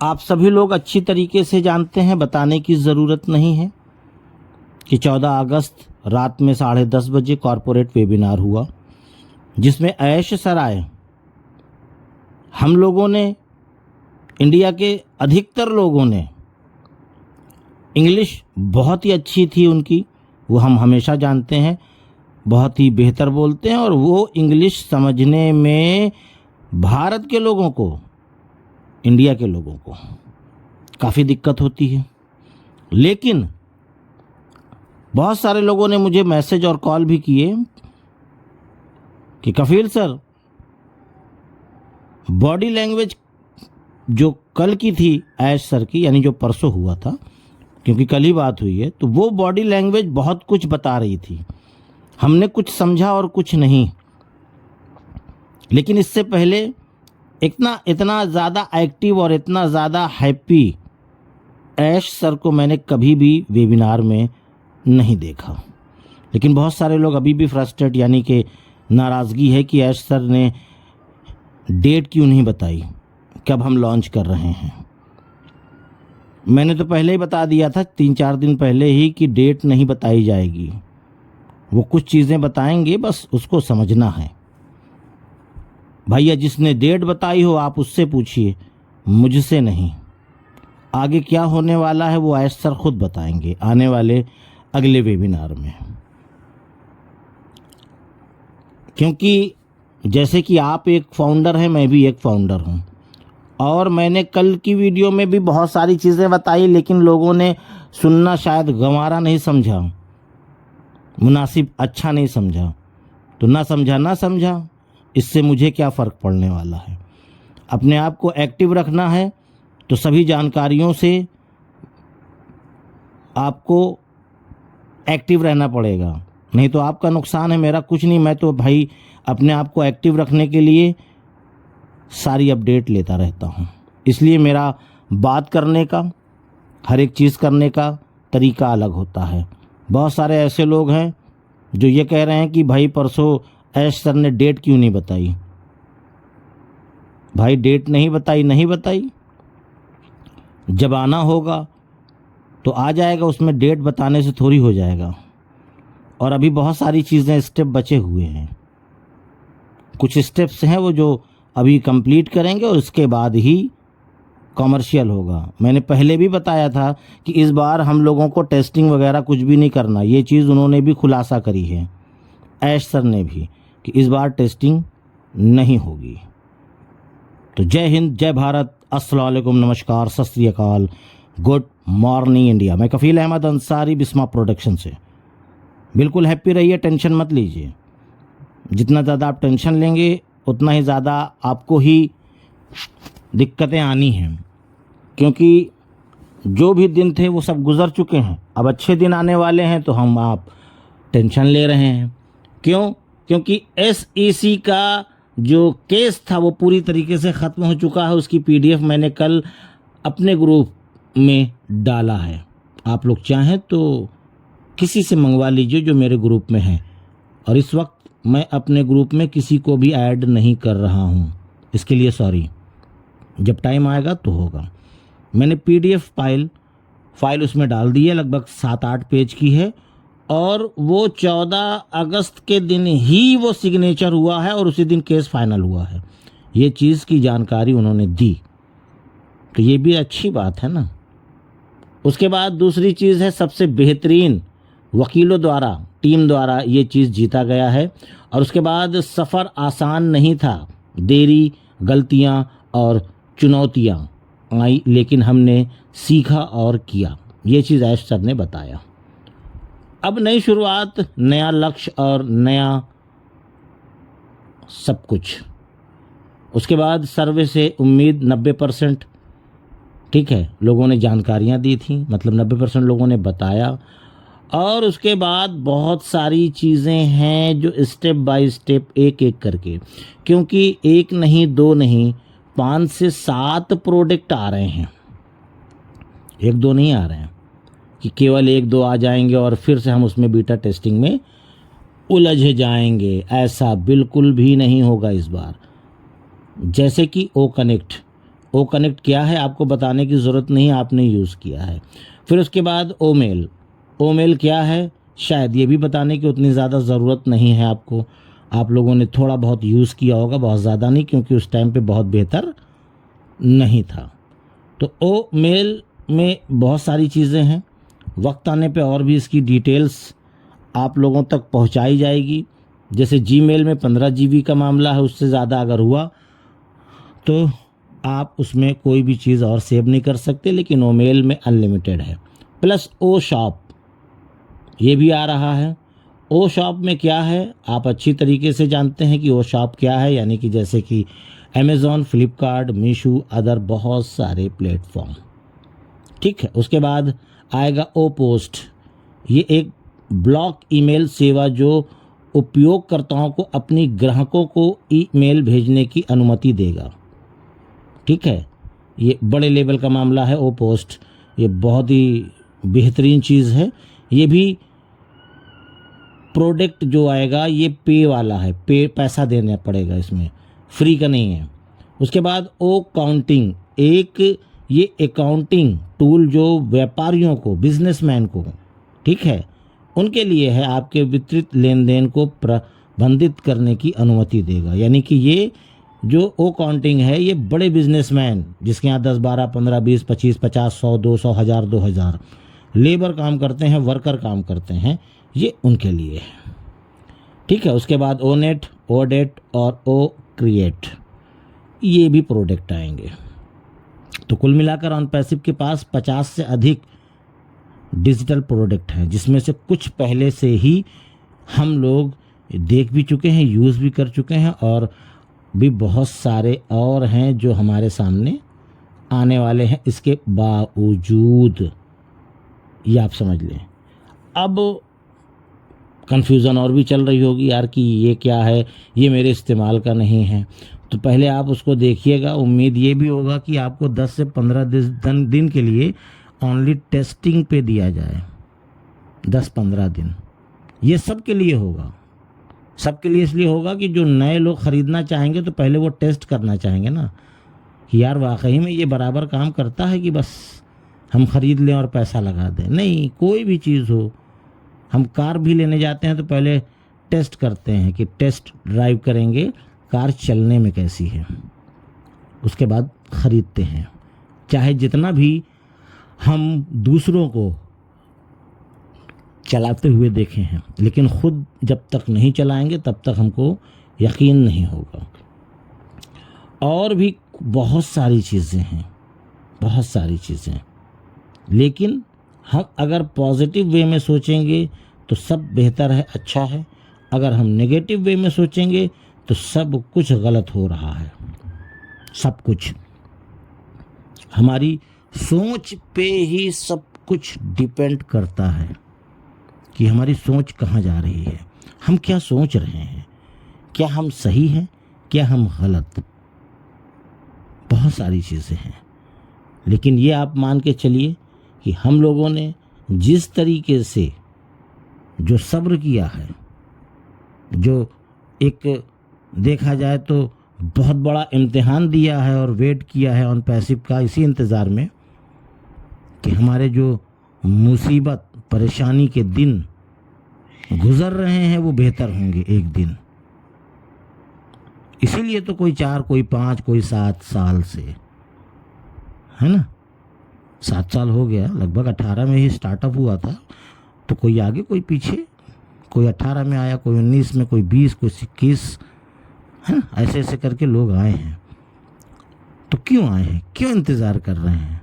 आप सभी लोग अच्छी तरीके से जानते हैं, बताने की ज़रूरत नहीं है कि 14 अगस्त रात में 10:30 बजे कॉरपोरेट वेबिनार हुआ जिसमें ऐश सर आए। हम लोगों ने, इंडिया के अधिकतर लोगों ने, इंग्लिश बहुत ही अच्छी थी उनकी, वो हम हमेशा जानते हैं, बहुत ही बेहतर बोलते हैं और वो इंग्लिश समझने में भारत के लोगों को, इंडिया के लोगों को काफ़ी दिक्कत होती है। लेकिन बहुत सारे लोगों ने मुझे मैसेज और कॉल भी किए कि कफील सर, बॉडी लैंग्वेज जो कल की थी ऐश सर की, यानी जो परसों हुआ था, क्योंकि कल ही बात हुई है, तो वो बॉडी लैंग्वेज बहुत कुछ बता रही थी। हमने कुछ समझा और कुछ नहीं। लेकिन इससे पहले इतना ज़्यादा एक्टिव और इतना ज़्यादा हैप्पी ऐश सर को मैंने कभी भी वेबिनार में नहीं देखा। लेकिन बहुत सारे लोग अभी भी फ्रस्ट्रेट, यानी कि नाराज़गी है कि ऐश सर ने डेट क्यों नहीं बताई, कब हम लॉन्च कर रहे हैं। मैंने तो पहले ही बता दिया था, 3-4 दिन पहले ही, कि डेट नहीं बताई जाएगी। वो कुछ चीज़ें बताएंगे, बस उसको समझना है। भैया जिसने डेट बताई हो आप उससे पूछिए, मुझसे नहीं। आगे क्या होने वाला है वो ऐश सर खुद बताएंगे आने वाले अगले वेबिनार में। क्योंकि जैसे कि आप एक फाउंडर हैं, मैं भी एक फाउंडर हूं, और मैंने कल की वीडियो में भी बहुत सारी चीज़ें बताई, लेकिन लोगों ने सुनना शायद गंवारा नहीं समझा, मुनासिब अच्छा नहीं समझा। तो ना समझा, इससे मुझे क्या फ़र्क पड़ने वाला है। अपने आप को एक्टिव रखना है तो सभी जानकारियों से आपको एक्टिव रहना पड़ेगा, नहीं तो आपका नुकसान है, मेरा कुछ नहीं। मैं तो भाई अपने आप को एक्टिव रखने के लिए सारी अपडेट लेता रहता हूँ, इसलिए मेरा बात करने का, हर एक चीज़ करने का तरीका अलग होता है। बहुत सारे ऐसे लोग हैं जो ये कह रहे हैं कि भाई परसों ऐश सर ने डेट क्यों नहीं बताई। भाई डेट नहीं बताई, जब आना होगा तो आ जाएगा, उसमें डेट बताने से थोड़ी हो जाएगा। और अभी बहुत सारी चीज़ें, स्टेप बचे हुए हैं, कुछ स्टेप्स हैं वो जो अभी कंप्लीट करेंगे और उसके बाद ही कॉमर्शियल होगा। मैंने पहले भी बताया था कि इस बार हम लोगों को टेस्टिंग वगैरह कुछ भी नहीं करना, ये चीज़ उन्होंने भी खुलासा करी है, ऐश सर ने भी, कि इस बार टेस्टिंग नहीं होगी। तो जय हिंद, जय भारत, अस्सलाम वालेकुम, नमस्कार, सत श्री अकाल, गुड मॉर्निंग इंडिया। मैं कफील अहमद अंसारी, बिस्मा प्रोडक्शन से। बिल्कुल हैप्पी रहिए, टेंशन मत लीजिए। जितना ज़्यादा आप टेंशन लेंगे उतना ही ज़्यादा आपको ही दिक्कतें आनी हैं, क्योंकि जो भी दिन थे वो सब गुज़र चुके हैं। अब अच्छे दिन आने वाले हैं तो आप टेंशन ले रहे हैं। क्यों? क्योंकि SEC का जो केस था वो पूरी तरीके से ख़त्म हो चुका है। उसकी PDF मैंने कल अपने ग्रुप में डाला है, आप लोग चाहें तो किसी से मंगवा लीजिए जो मेरे ग्रुप में है। और इस वक्त मैं अपने ग्रुप में किसी को भी ऐड नहीं कर रहा हूँ, इसके लिए सॉरी, जब टाइम आएगा तो होगा। मैंने PDF फाइल उसमें डाल दी है, लगभग 7-8 पेज की है, और वो 14 अगस्त के दिन ही वो सिग्नेचर हुआ है और उसी दिन केस फाइनल हुआ है। ये चीज़ की जानकारी उन्होंने दी, तो ये भी अच्छी बात है ना। उसके बाद दूसरी चीज़ है, सबसे बेहतरीन वकीलों द्वारा, टीम द्वारा ये चीज़ जीता गया है। और उसके बाद सफ़र आसान नहीं था, देरी, गलतियां और चुनौतियां आई, लेकिन हमने सीखा और किया। ये चीज़ ऐश सर ने बताया। अब नई शुरुआत, नया लक्ष्य और नया सब कुछ। उसके बाद सर्वे से उम्मीद 90%, ठीक है, लोगों ने जानकारियां दी थी, मतलब 90% लोगों ने बताया। और उसके बाद बहुत सारी चीज़ें हैं जो स्टेप बाय स्टेप, एक एक करके, क्योंकि 1 नहीं 2 नहीं 5 से 7 प्रोडक्ट आ रहे हैं, 1-2 नहीं आ रहे हैं कि केवल 1-2 आ जाएंगे और फिर से हम उसमें बीटा टेस्टिंग में उलझ जाएंगे। ऐसा बिल्कुल भी नहीं होगा इस बार। जैसे कि O Connect ओ कनेक्ट क्या है आपको बताने की ज़रूरत नहीं, आपने यूज़ किया है। फिर उसके बाद ओ मेल। ओ मेल क्या है शायद ये भी बताने की उतनी ज़्यादा ज़रूरत नहीं है आपको, आप लोगों ने थोड़ा बहुत यूज़ किया होगा, बहुत ज़्यादा नहीं, क्योंकि उस टाइम पे बहुत बेहतर नहीं था। तो ओ मेल में बहुत सारी चीज़ें हैं, वक्त आने पे और भी इसकी डिटेल्स आप लोगों तक पहुंचाई जाएगी। जैसे जीमेल में 15 जीबी का मामला है, उससे ज़्यादा अगर हुआ तो आप उसमें कोई भी चीज़ और सेव नहीं कर सकते, लेकिन ओ मेल में अनलिमिटेड है। प्लस ओ शॉप ये भी आ रहा है। ओ शॉप में क्या है आप अच्छी तरीके से जानते हैं कि ओ शॉप क्या है, यानी कि जैसे कि अमेज़ॉन, फ्लिपकार्ट, मीशो, अदर बहुत सारे प्लेटफॉर्म, ठीक है। उसके बाद आएगा ओ पोस्ट, ये एक ब्लॉक ईमेल सेवा जो उपयोगकर्ताओं को अपनी ग्राहकों को ईमेल भेजने की अनुमति देगा, ठीक है। ये बड़े लेवल का मामला है ओ पोस्ट, ये बहुत ही बेहतरीन चीज़ है। ये भी प्रोडक्ट जो आएगा ये पे वाला है, पैसा देना पड़ेगा, इसमें फ्री का नहीं है। उसके बाद ओ काउंटिंग, एक ये अकाउंटिंग टूल जो व्यापारियों को, बिजनेसमैन को, ठीक है, उनके लिए है, आपके वितरित लेन देन को प्रबंधित करने की अनुमति देगा। यानी कि ये जो ओ काउंटिंग है ये बड़े बिजनेसमैन जिसके यहाँ 10, 12, 15, 20, 25, 50, 100, 200, 1000, 2000 लेबर काम करते हैं, वर्कर काम करते हैं, ये उनके लिए है, ठीक है। उसके बाद ओ नेट, ओ डेट और ओ क्रिएट, ये भी प्रोडक्ट आएंगे। तो कुल मिलाकर ऑन पैसिव के पास 50 से अधिक डिजिटल प्रोडक्ट हैं, जिसमें से कुछ पहले से ही हम लोग देख भी चुके हैं, यूज़ भी कर चुके हैं, और भी बहुत सारे और हैं जो हमारे सामने आने वाले हैं इसके बावजूद, ये आप समझ लें। अब कन्फ्यूज़न और भी चल रही होगी यार कि ये क्या है, ये मेरे इस्तेमाल का नहीं है, तो पहले आप उसको देखिएगा। उम्मीद ये भी होगा कि आपको 10 से 15 दिन के लिए ओनली टेस्टिंग पे दिया जाए, 10-15 दिन। ये सब के लिए होगा, सबके लिए इसलिए होगा कि जो नए लोग ख़रीदना चाहेंगे तो पहले वो टेस्ट करना चाहेंगे ना कि यार वाकई में ये बराबर काम करता है कि बस हम ख़रीद लें और पैसा लगा दें। नहीं, कोई भी चीज़ हो, हम कार भी लेने जाते हैं तो पहले टेस्ट करते हैं कि टेस्ट ड्राइव करेंगे कार चलने में कैसी है, उसके बाद ख़रीदते हैं। चाहे जितना भी हम दूसरों को चलाते हुए देखे हैं, लेकिन ख़ुद जब तक नहीं चलाएंगे तब तक हमको यकीन नहीं होगा। और भी बहुत सारी चीज़ें हैं, बहुत सारी चीज़ें, लेकिन हम अगर पॉजिटिव वे में सोचेंगे तो सब बेहतर है, अच्छा है। अगर हम नेगेटिव वे में सोचेंगे तो सब कुछ गलत हो रहा है। सब कुछ हमारी सोच पे ही सब कुछ डिपेंड करता है कि हमारी सोच कहाँ जा रही है, हम क्या सोच रहे हैं, क्या हम सही हैं, क्या हम गलत। बहुत सारी चीज़ें हैं, लेकिन ये आप मान के चलिए कि हम लोगों ने जिस तरीके से जो सब्र किया है, जो एक देखा जाए तो बहुत बड़ा इम्तिहान दिया है और वेट किया है ऑन पैसिव का, इसी इंतज़ार में कि हमारे जो मुसीबत परेशानी के दिन गुज़र रहे हैं वो बेहतर होंगे एक दिन। इसीलिए तो कोई 4, कोई 5, कोई 7 साल से, है ना, 7 साल हो गया, लगभग 18 में ही स्टार्टअप हुआ था, तो कोई आगे कोई पीछे, कोई 18 में आया, कोई 19 में, कोई 20, कोई 21, है ना, ऐसे ऐसे करके लोग आए हैं। तो क्यों आए हैं, क्यों इंतज़ार कर रहे हैं?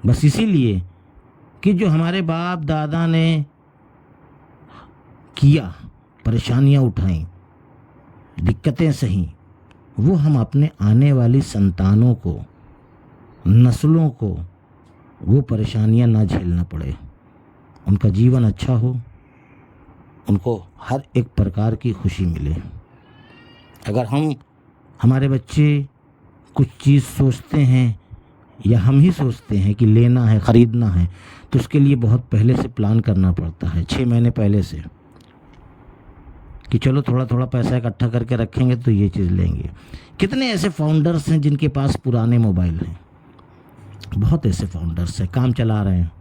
बस इसीलिए कि जो हमारे बाप दादा ने किया, परेशानियां उठाई, दिक्कतें सही, वो हम अपने आने वाली संतानों को, नस्लों को वो परेशानियां ना झेलना पड़े, उनका जीवन अच्छा हो, उनको हर एक प्रकार की खुशी मिले। अगर हमारे बच्चे कुछ चीज़ सोचते हैं या हम ही सोचते हैं कि लेना है, ख़रीदना है, तो उसके लिए बहुत पहले से प्लान करना पड़ता है, 6 महीने पहले से, कि चलो थोड़ा थोड़ा पैसा इकट्ठा करके रखेंगे तो ये चीज़ लेंगे। कितने ऐसे फाउंडर्स हैं जिनके पास पुराने मोबाइल हैं, बहुत ऐसे फाउंडर्स हैं, काम चला रहे हैं,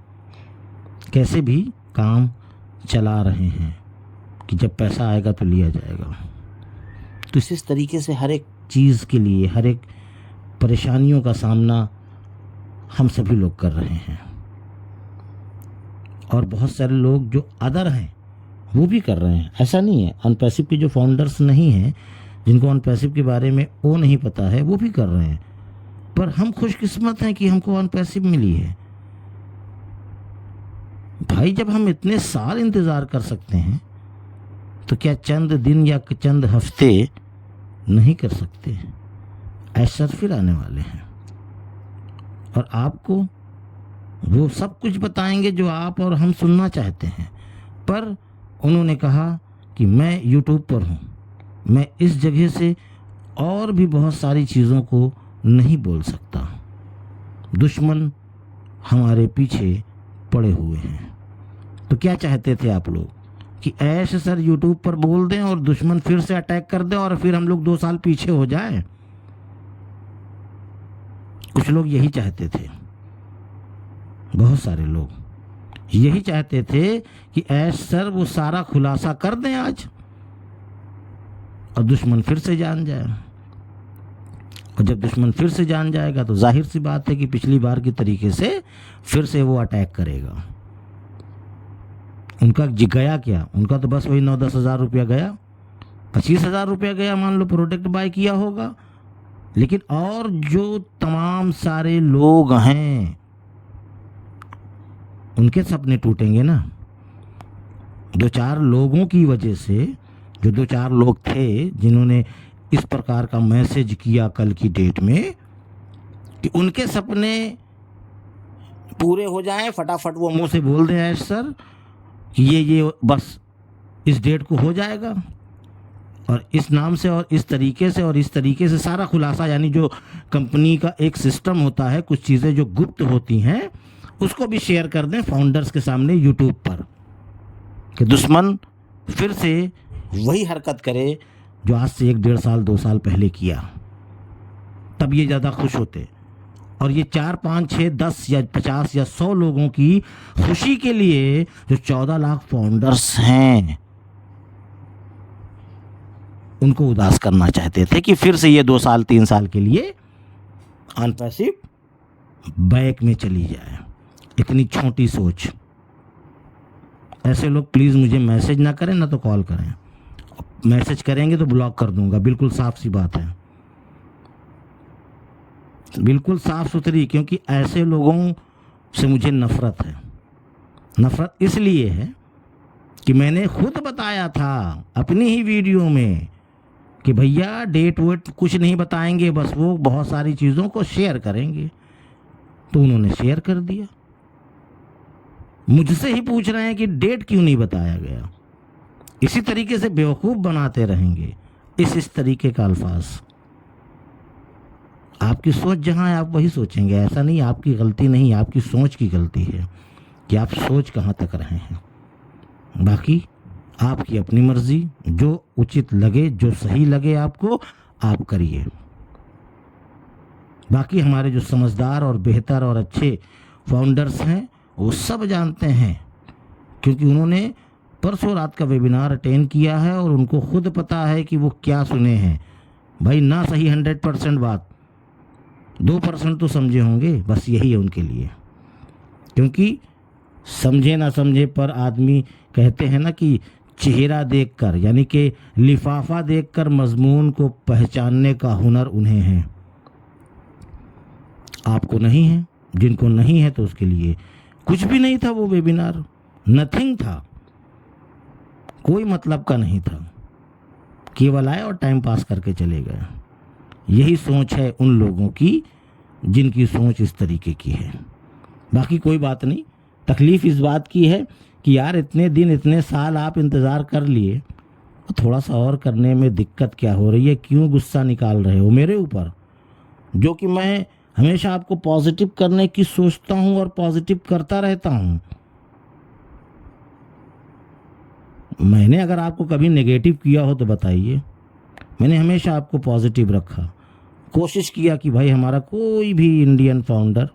कैसे भी काम चला रहे हैं कि जब पैसा आएगा तो लिया जाएगा। तो इस तरीके से हर एक चीज़ के लिए, हर एक परेशानियों का सामना हम सभी लोग कर रहे हैं, और बहुत सारे लोग जो अदर हैं वो भी कर रहे हैं। ऐसा नहीं है, अनपैसिव के जो फाउंडर्स नहीं हैं, जिनको अनपैसिव के बारे में वो नहीं पता है, वो भी कर रहे हैं। पर हम खुशकिस्मत हैं कि हमको अनपैसिव मिली है। भाई जब हम इतने साल इंतज़ार कर सकते हैं तो क्या चंद दिन या चंद हफ्ते नहीं कर सकते? ऐसा फिर आने वाले हैं और आपको वो सब कुछ बताएंगे जो आप और हम सुनना चाहते हैं। पर उन्होंने कहा कि मैं यूट्यूब पर हूँ, मैं इस जगह से और भी बहुत सारी चीज़ों को नहीं बोल सकता। दुश्मन हमारे पीछे पड़े हुए हैं। तो क्या चाहते थे आप लोग कि ऐसे सर यूट्यूब पर बोल दें और दुश्मन फिर से अटैक कर दे और फिर हम लोग 2 साल पीछे हो जाएं? कुछ लोग यही चाहते थे, बहुत सारे लोग यही चाहते थे कि ऐश सर वो सारा खुलासा कर दें आज और दुश्मन फिर से जान जाए। और जब दुश्मन फिर से जान जाएगा तो जाहिर सी बात है कि पिछली बार की तरीके से फिर से वो अटैक करेगा। उनका गया क्या? उनका तो बस वही 9-10 हज़ार रुपया गया, 25 हज़ार रुपया गया, मान लो प्रोडक्ट बाय किया होगा। लेकिन और जो तमाम सारे लोग हैं उनके सपने टूटेंगे ना। 2-4 लोगों की वजह से, जो 2-4 लोग थे जिन्होंने इस प्रकार का मैसेज किया कल की डेट में कि उनके सपने पूरे हो जाएं, फटाफट वो मुंह से बोल दें ऐश सर कि ये बस इस डेट को हो जाएगा और इस नाम से और इस तरीके से और इस तरीके से सारा खुलासा, यानी जो कंपनी का एक सिस्टम होता है, कुछ चीज़ें जो गुप्त होती हैं उसको भी शेयर कर दें फाउंडर्स के सामने यूट्यूब पर कि दुश्मन फिर से वही हरकत करे जो आज से 1-1.5 साल 2 साल पहले किया। तब ये ज़्यादा खुश होते। और ये 4, 5, 6, 10 या 50 या 100 लोगों की खुशी के लिए जो 14 लाख फाउंडर्स हैं उनको उदास करना चाहते थे कि फिर से ये 2 साल 3 साल के लिए अनपैसिव बैक में चली जाए। इतनी छोटी सोच। ऐसे लोग प्लीज़ मुझे मैसेज ना करें, ना तो कॉल करें। मैसेज करेंगे तो ब्लॉक कर दूंगा, बिल्कुल साफ सी बात है, बिल्कुल साफ सुथरी। क्योंकि ऐसे लोगों से मुझे नफ़रत है। नफ़रत इसलिए है कि मैंने खुद बताया था अपनी ही वीडियो में कि भैया डेट वेट कुछ नहीं बताएंगे, बस वो बहुत सारी चीज़ों को शेयर करेंगे। तो उन्होंने शेयर कर दिया। मुझसे ही पूछ रहे हैं कि डेट क्यों नहीं बताया गया। इसी तरीके से बेवकूफ़ बनाते रहेंगे, इस तरीके का अल्फाज। आपकी सोच जहाँ है आप वही सोचेंगे। ऐसा नहीं, आपकी गलती नहीं, आपकी सोच की गलती है कि आप सोच कहाँ तक रहे हैं। बाकी आपकी अपनी मर्जी, जो उचित लगे, जो सही लगे आपको, आप करिए। बाकी हमारे जो समझदार और बेहतर और अच्छे फाउंडर्स हैं वो सब जानते हैं, क्योंकि उन्होंने परसों रात का वेबिनार अटेंड किया है और उनको खुद पता है कि वो क्या सुने हैं। भाई ना सही 100% बात, 2% तो समझे होंगे, बस यही है उनके लिए। क्योंकि समझे ना समझे पर आदमी कहते हैं ना कि चेहरा देखकर, यानी कि लिफाफा देखकर मजमून को पहचानने का हुनर उन्हें है। आपको नहीं है। जिनको नहीं है तो उसके लिए कुछ भी नहीं था। वो वेबिनार नथिंग था, कोई मतलब का नहीं था, केवल आए और टाइम पास करके चले गए। यही सोच है उन लोगों की जिनकी सोच इस तरीके की है। बाकी कोई बात नहीं। तकलीफ़ इस बात की है कि यार इतने दिन इतने साल आप इंतज़ार कर लिए, थोड़ा सा और करने में दिक्कत क्या हो रही है? क्यों गुस्सा निकाल रहे हो मेरे ऊपर? जो कि मैं हमेशा आपको पॉजिटिव करने की सोचता हूँ और पॉजिटिव करता रहता हूँ। मैंने अगर आपको कभी नेगेटिव किया हो तो बताइए। मैंने हमेशा आपको पॉजिटिव रखा, कोशिश किया कि भाई हमारा कोई भी इंडियन फाउंडर,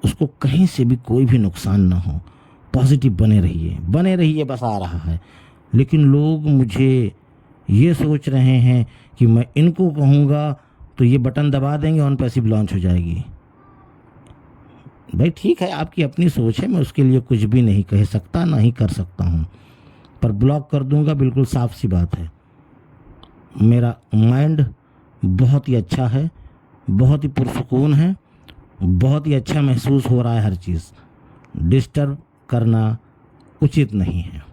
उसको कहीं से भी कोई भी नुकसान ना हो, पॉजिटिव बने रहिए बस आ रहा है। लेकिन लोग मुझे ये सोच रहे हैं कि मैं इनको कहूँगा तो ये बटन दबा देंगे, ऑन पैसिव लॉन्च हो जाएगी। भाई ठीक है, आपकी अपनी सोच है, मैं उसके लिए कुछ भी नहीं कह सकता, ना ही कर सकता हूँ, पर ब्लॉक कर दूंगा, बिल्कुल साफ सी बात है। मेरा माइंड बहुत ही अच्छा है, बहुत ही पुरसुकून है, बहुत ही अच्छा महसूस हो रहा है, हर चीज़ डिस्टर्ब करना उचित नहीं है।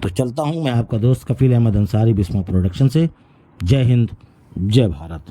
तो चलता हूँ, मैं आपका दोस्त कफील अहमद अंसारी, बिस्मा प्रोडक्शन से। जय हिंद, जय भारत।